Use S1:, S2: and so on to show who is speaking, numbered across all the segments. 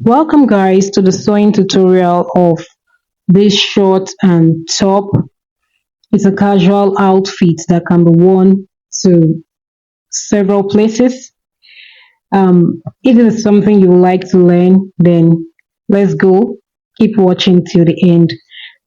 S1: Welcome guys to the sewing tutorial of this short and top. It's a casual outfit that can be worn to several places. If it is something you would like to learn, then let's go. Keep watching till the end.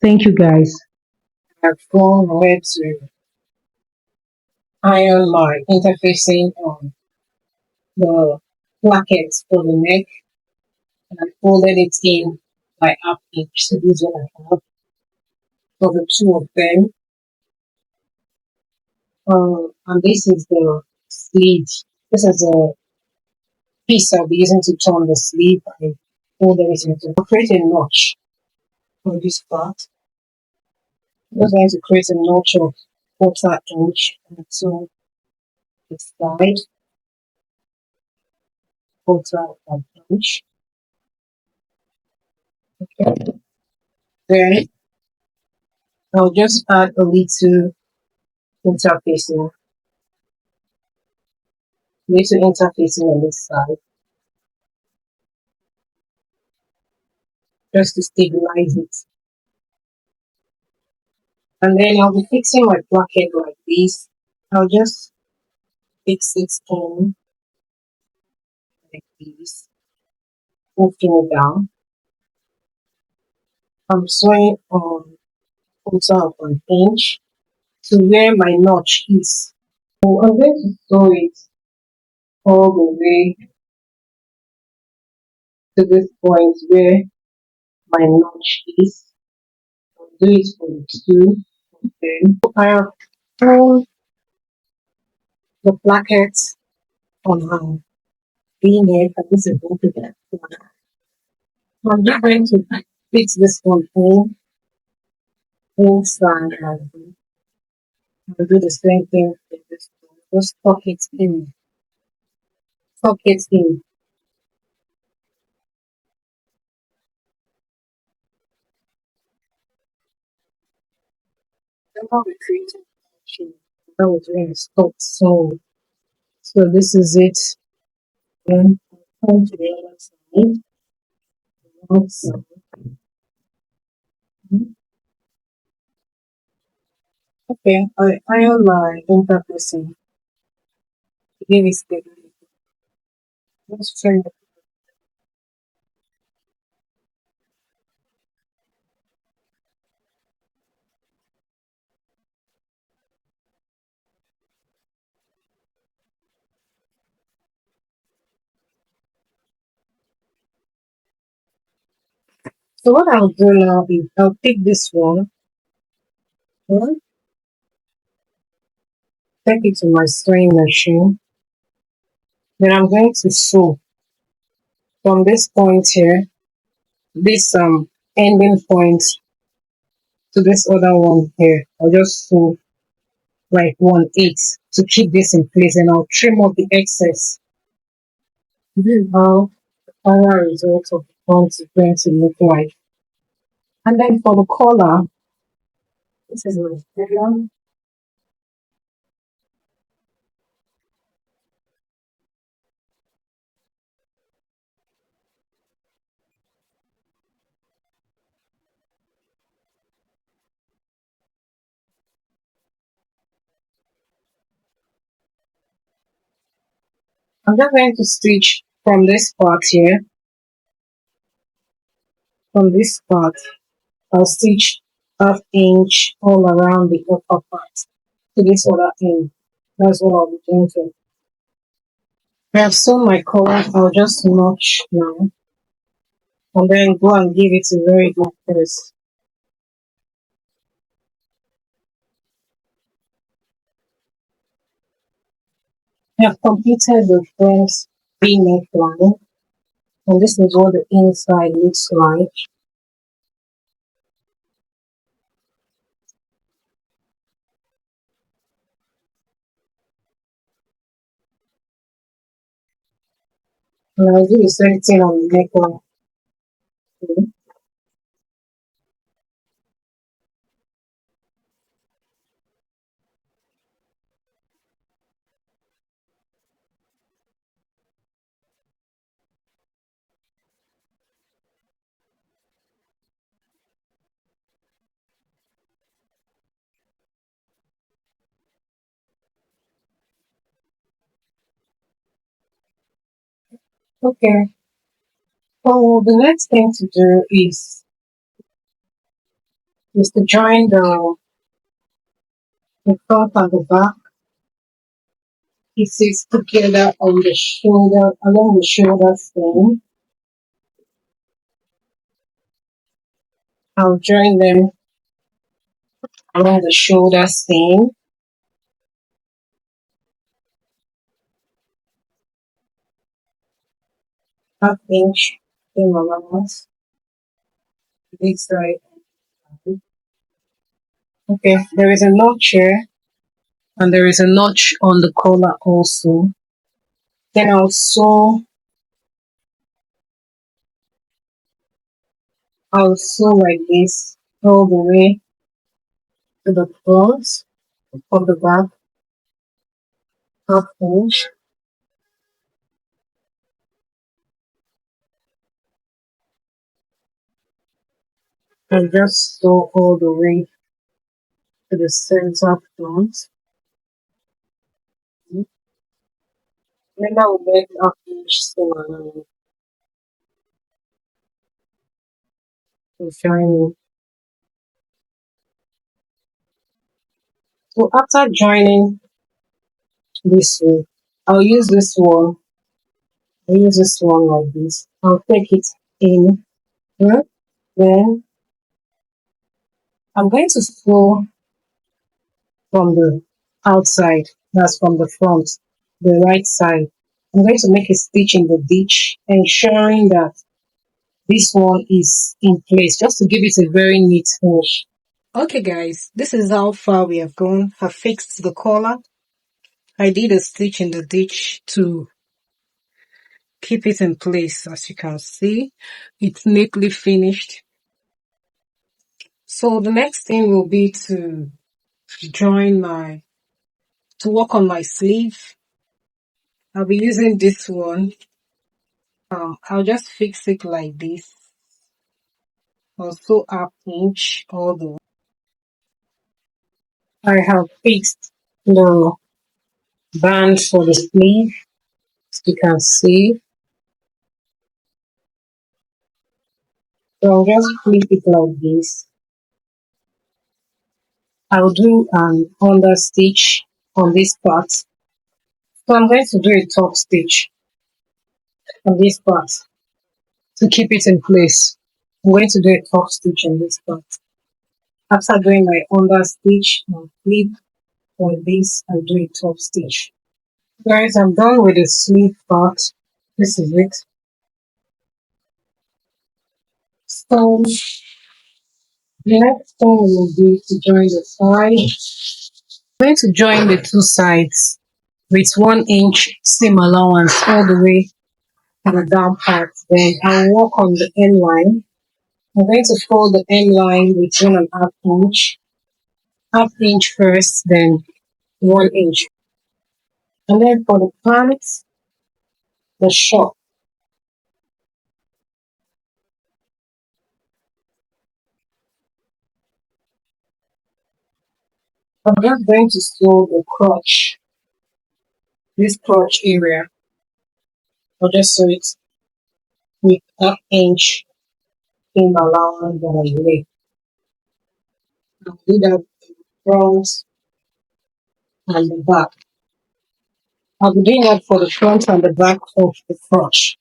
S1: Thank you guys.
S2: I've gone where to iron my interfacing on the plackets for the neck and I folded it in by half inch. So this is what I have for the two of them. And this is the sleeve. This is a piece I'll be using to turn the sleeve and fold everything to create a notch on this part. I'm just going to create a notch of quarter inch and so the side quarter of inch. Okay. Then I'll just add a interfacing, little interfacing on this side, just to stabilize it. And then I'll be fixing my bracket like this. I'll just fix it in like this, moving it down. I'm sewing on quarter of an inch to where my notch is. So I'm going to sew it all the way to this point where my notch is. I'll do it for the two. Then I have sewn the placket on my V-neck and this is going to get. I'm just going to fix this one in inside and I'll do the same thing with this one. Just tuck it in. Tuck it in. Remember we created that was when I stopped sewing. So this is it. Then come to the other side. Also, okay, I iron my interfacing to give it stability. Let's try it. So what I'll do now is I'll take this one, take it to my sewing machine. Then I'm going to sew from this point here, this ending point to this other one here. I'll just sew like 1/8 to keep this in place and I'll trim off the excess. This is how the final result of the front is going to look like. And then for the collar, this is my style. I'm just going to stitch from this part here, from this part, I'll stitch half inch all around the upper part to this other end. That's what I'll be doing to it. I have sewn my collar, I'll just notch now and then go and give it a very good press. I have completed the front V neckline and this is what the inside looks like. And I'll do the same thing on the neckline. Okay. So the next thing to do is to join the front and the back pieces together on the shoulder, along the shoulder seam. I'll join them along the shoulder seam, half inch seam allowance, this side. Okay, there is a notch here, and there is a notch on the collar also. Then I'll sew like this all the way to the front of the back, half inch. And just sew all the way to the center front. Then I will make half inch seam allowance to join. So after joining this way, I'll use this one. I'll use this one like this. I'll take it in. Right? Then I'm going to sew from the outside, that's from the front, the right side. I'm going to make a stitch in the ditch, ensuring that this one is in place, just to give it a very neat finish. Okay guys, this is how far we have gone. I fixed the collar. I did a stitch in the ditch to keep it in place. As you can see, it's neatly finished. So the next thing will be to work on my sleeve. I'll be using this one. I'll just fix it like this. Also half inch all the way. I have fixed the band for the sleeve, as you can see. So I'll just flip it like this. I'll do an under stitch on this part. So I'm going to do a top stitch on this part to keep it in place. I'm going to do a top stitch on this part. After doing my under stitch, I'll flip on this and do a top stitch. Guys, I'm done with the sleeve part. This is it. So the next thing will be to join the side. I'm going to join the two sides with 1 inch seam allowance all the way to the down part. Then I'll work on the end line. I'm going to fold the end line with 1.5 inch, half inch first, then 1 inch. And then for the pants, the short, I'm just going to sew the crotch, this crotch area. I'll just sew it with half inch seam allowance that I made. I'll do that front and the back. I'll be doing that for the front and the back of the crotch.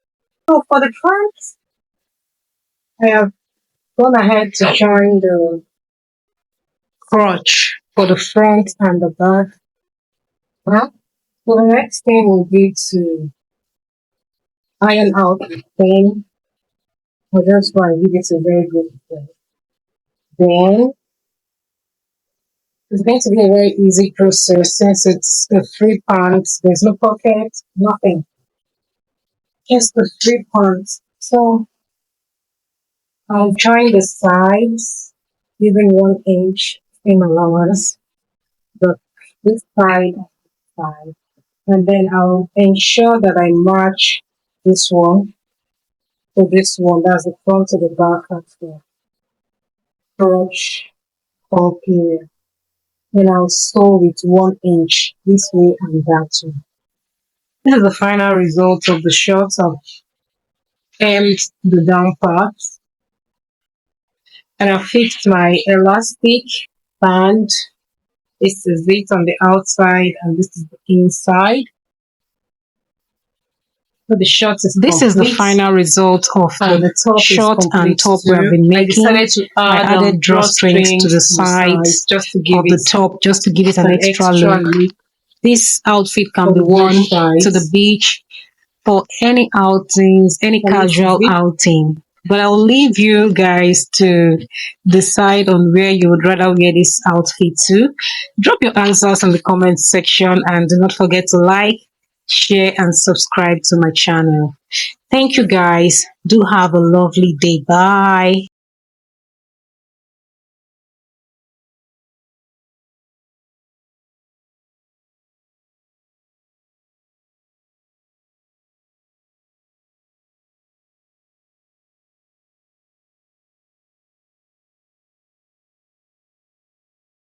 S2: So for the front, I have gone ahead to join the crotch for the front and the back. Huh? So the next thing will be to iron out the thing. I just want to give it a very good thing. Then it's going to be a very easy process since it's a free pants. There's no pocket, nothing. Just the free pants. So I'll join the sides, giving 1 inch seam allowance, the this side, and then I'll ensure that I match this one to this one. That's the front to the back of the crotch or period. Then I'll sew with 1 inch this way and that way. This is the final result of the shorts. I've hemmed the down part, and I fixed my elastic band. This is it on the outside, and this is the inside. So the short is
S1: This is the
S2: complete,
S1: final result of
S2: and
S1: the
S2: the top is
S1: short and
S2: complete
S1: top we have
S2: too.
S1: been
S2: I
S1: making.
S2: decided to
S1: I
S2: add
S1: added drawstrings to the sides
S2: just to give
S1: of the
S2: it
S1: top just to give it an
S2: an
S1: extra look. This outfit can
S2: for
S1: be
S2: the
S1: worn
S2: both sides.
S1: to the beach for any outings, any
S2: And this is
S1: casual
S2: it.
S1: outing. But I'll leave you guys to decide on where you would rather wear this outfit to. Drop your answers in the comment section and do not forget to like, share, and subscribe to my channel. Thank you guys. Do have a lovely day. Bye.